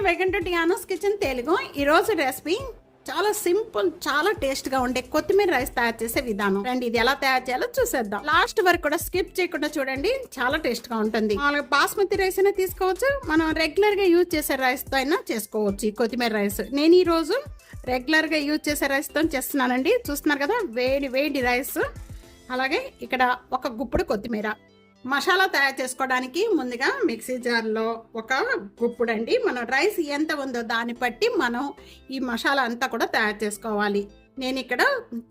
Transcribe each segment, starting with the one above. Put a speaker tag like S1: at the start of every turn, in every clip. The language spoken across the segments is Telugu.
S1: Welcome to టియానోస్ kitchen Telugu. ఈరోజు రెసిపీ చాలా సింపుల్, చాలా టేస్ట్ గా ఉండే కొత్తిమీర రైస్ తయారు చేసే విధానం. రండి ఇది ఎలా తయారు చేయాలో చూసేద్దాం. లాస్ట్ వరకు కూడా స్కిప్ చేయకుండా చూడండి, చాలా టేస్ట్ గా ఉంటుంది. బాస్మతి రైస్ అయినా తీసుకోవచ్చు, మనం రెగ్యులర్ గా యూజ్ చేసే రైస్ తో అయినా చేసుకోవచ్చు. ఈ కొత్తిమీర రైస్ నేను ఈ రోజు రెగ్యులర్ గా యూజ్ చేసే రైస్ తో చేస్తున్నానండి. చూస్తున్నారు కదా, వేడి వేడి రైస్. అలాగే ఇక్కడ ఒక గుప్పుడు కొత్తిమీర. మసాలా తయారు చేసుకోవడానికి ముందుగా మిక్సీ జార్లో ఒక గుప్పుడు అండి, మనం రైస్ ఎంత ఉందో దాన్ని బట్టి మనం ఈ మసాలా అంతా కూడా తయారు చేసుకోవాలి. నేను ఇక్కడ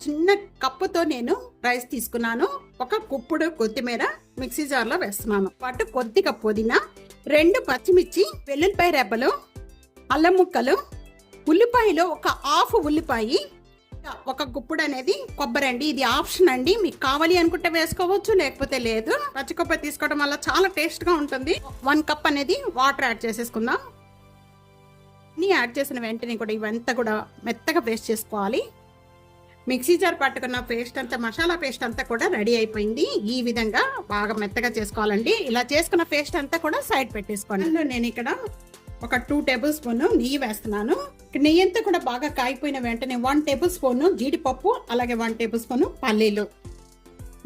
S1: చిన్న కప్పుతో నేను రైస్ తీసుకున్నాను. ఒక గుప్పుడు కొత్తిమీర మిక్సీ జార్లో వేస్తున్నాను. పాటు కొద్దిగా పుదీనా, 2 పచ్చిమిర్చి, వెల్లుల్లిపాయ రెబ్బలు, అల్లం ముక్కలు, ఉల్లిపాయలో ఒక హాఫ్ ఉల్లిపాయ, ఒక గుప్పుడు అనేది కొబ్బరి అండి. ఇది ఆప్షన్ అండి, మీకు కావాలి అనుకుంటే వేసుకోవచ్చు, లేకపోతే లేదు. పచ్చి కొబ్బరి తీసుకోవడం వల్ల చాలా టేస్ట్ గా ఉంటుంది. 1 కప్ అనేది వాటర్ యాడ్ చేసేసుకుందాం. ఇన్ని యాడ్ చేసిన వెంటనే కూడా ఇవంతా కూడా మెత్తగా పేస్ట్ చేసుకోవాలి. మిక్సీ జార్ పట్టుకున్న పేస్ట్ అంతా, మసాలా పేస్ట్ అంతా కూడా రెడీ అయిపోయింది. ఈ విధంగా బాగా మెత్తగా చేసుకోవాలండి. ఇలా చేసుకున్న పేస్ట్ అంతా కూడా సైడ్ పెట్టేసుకోండి. నేను ఇక్కడ ఒక 2 టేబుల్ స్పూన్ నెయ్యి వేస్తున్నాను. నెయ్యి అంతా కూడా బాగా కాగిపోయిన వెంటనే 1 టేబుల్ స్పూన్ జీడిపప్పు, అలాగే 1 టేబుల్ స్పూన్ పల్లీలు.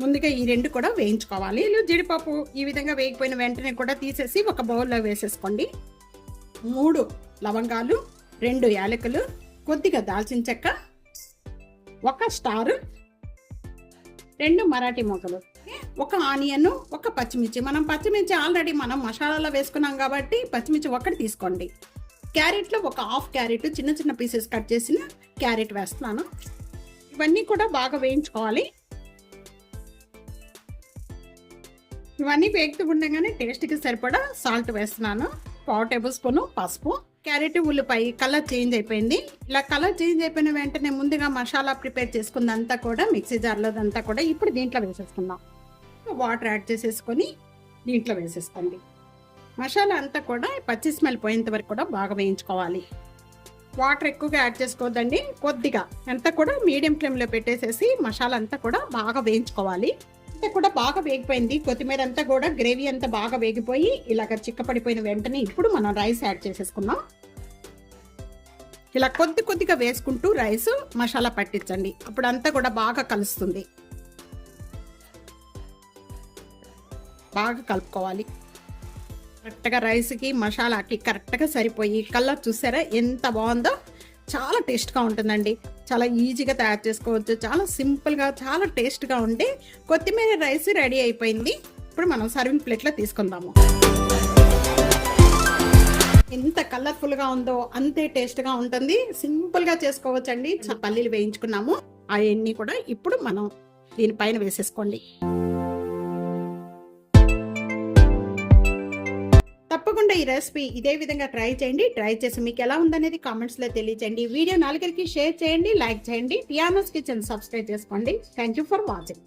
S1: ముందుగా ఈ 2 కూడా వేయించుకోవాలి. జీడిపప్పు ఈ విధంగా వేగిపోయిన వెంటనే కూడా తీసేసి ఒక బౌల్లో వేసేసుకోండి. 3 లవంగాలు, 2 యాలకులు, కొద్దిగా దాల్చిన చెక్క, 1 స్టార్, 2 మరాఠీ మొగ్గలు, 1 ఆనియన్, 1 పచ్చిమిర్చి. మనం పచ్చిమిర్చి ఆల్రెడీ మనం మసాలాలో వేసుకున్నాం కాబట్టి పచ్చిమిర్చి 1 తీసుకోండి. క్యారెట్లో ఒక హాఫ్ క్యారెట్ చిన్న చిన్న పీసెస్ కట్ చేసిన క్యారెట్ వేస్తున్నాను. ఇవన్నీ కూడా బాగా వేయించుకోవాలి. ఇవన్నీ వేగుతూ ఉండగానే టేస్ట్కి సరిపడా సాల్ట్ వేస్తున్నాను. 1/4 టేబుల్ స్పూన్ పసుపు. క్యారెట్, ఉల్లిపాయ కలర్ చేంజ్ అయిపోయింది. ఇలా కలర్ చేంజ్ అయిపోయిన వెంటనే ముందుగా మసాలా ప్రిపేర్ చేసుకుందంతా కూడా మిక్సీ జార్లో అంతా కూడా ఇప్పుడు దీంట్లో వేసేసుకుందాం. వాటర్ యాడ్ చేసేసుకొని దీంట్లో వేసేసుకోండి. మసాలా అంతా కూడా పచ్చి స్మెల్ పోయేంత వరకు కూడా బాగా వేయించుకోవాలి. వాటర్ ఎక్కువగా యాడ్ చేసుకోవద్దండి, కొద్దిగా అంతా కూడా మీడియం ఫ్లేమ్లో పెట్టేసేసి మసాలా అంతా కూడా బాగా వేయించుకోవాలి. అంతా కూడా బాగా వేగిపోయింది. కొత్తిమీర అంతా కూడా గ్రేవీ అంతా బాగా వేగిపోయి ఇలాగ చిక్కపడిపోయిన వెంటనే ఇప్పుడు మనం రైస్ యాడ్ చేసేసుకున్నాం. ఇలా కొద్దిగా వేసుకుంటూ రైస్ మసాలా పట్టించండి, అప్పుడు అంతా కూడా బాగా కలుస్తుంది. బాగా కలుపుకోవాలి. కరెక్ట్గా రైస్కి మసాలాకి కరెక్ట్గా సరిపోయి కలర్ చూసారా ఎంత బాగుందో. చాలా టేస్ట్గా ఉంటుందండి. చాలా ఈజీగా తయారు చేసుకోవచ్చు. చాలా సింపుల్గా, చాలా టేస్ట్గా ఉంటే కొత్తిమీర రైస్ రెడీ అయిపోయింది. ఇప్పుడు మనం సర్వింగ్ ప్లేట్లో తీసుకుందాము. ఎంత కలర్ఫుల్గా ఉందో అంతే టేస్ట్గా ఉంటుంది. సింపుల్గా చేసుకోవచ్చండి. పల్లీలు వేయించుకున్నాము, అవన్నీ కూడా ఇప్పుడు మనం దీనిపైన వేసేసుకోండి. తప్పకుండా ఈ రెసిపీ ఇదే విధంగా ట్రై చేయండి. ట్రై చేసి మీకు ఎలా ఉందనేది కామెంట్స్లో తెలియజేయండి. వీడియో 4 షేర్ చేయండి, లైక్ చేయండి. టియానోస్ కిచెన్ సబ్స్క్రైబ్ చేసుకోండి. Thank you for watching.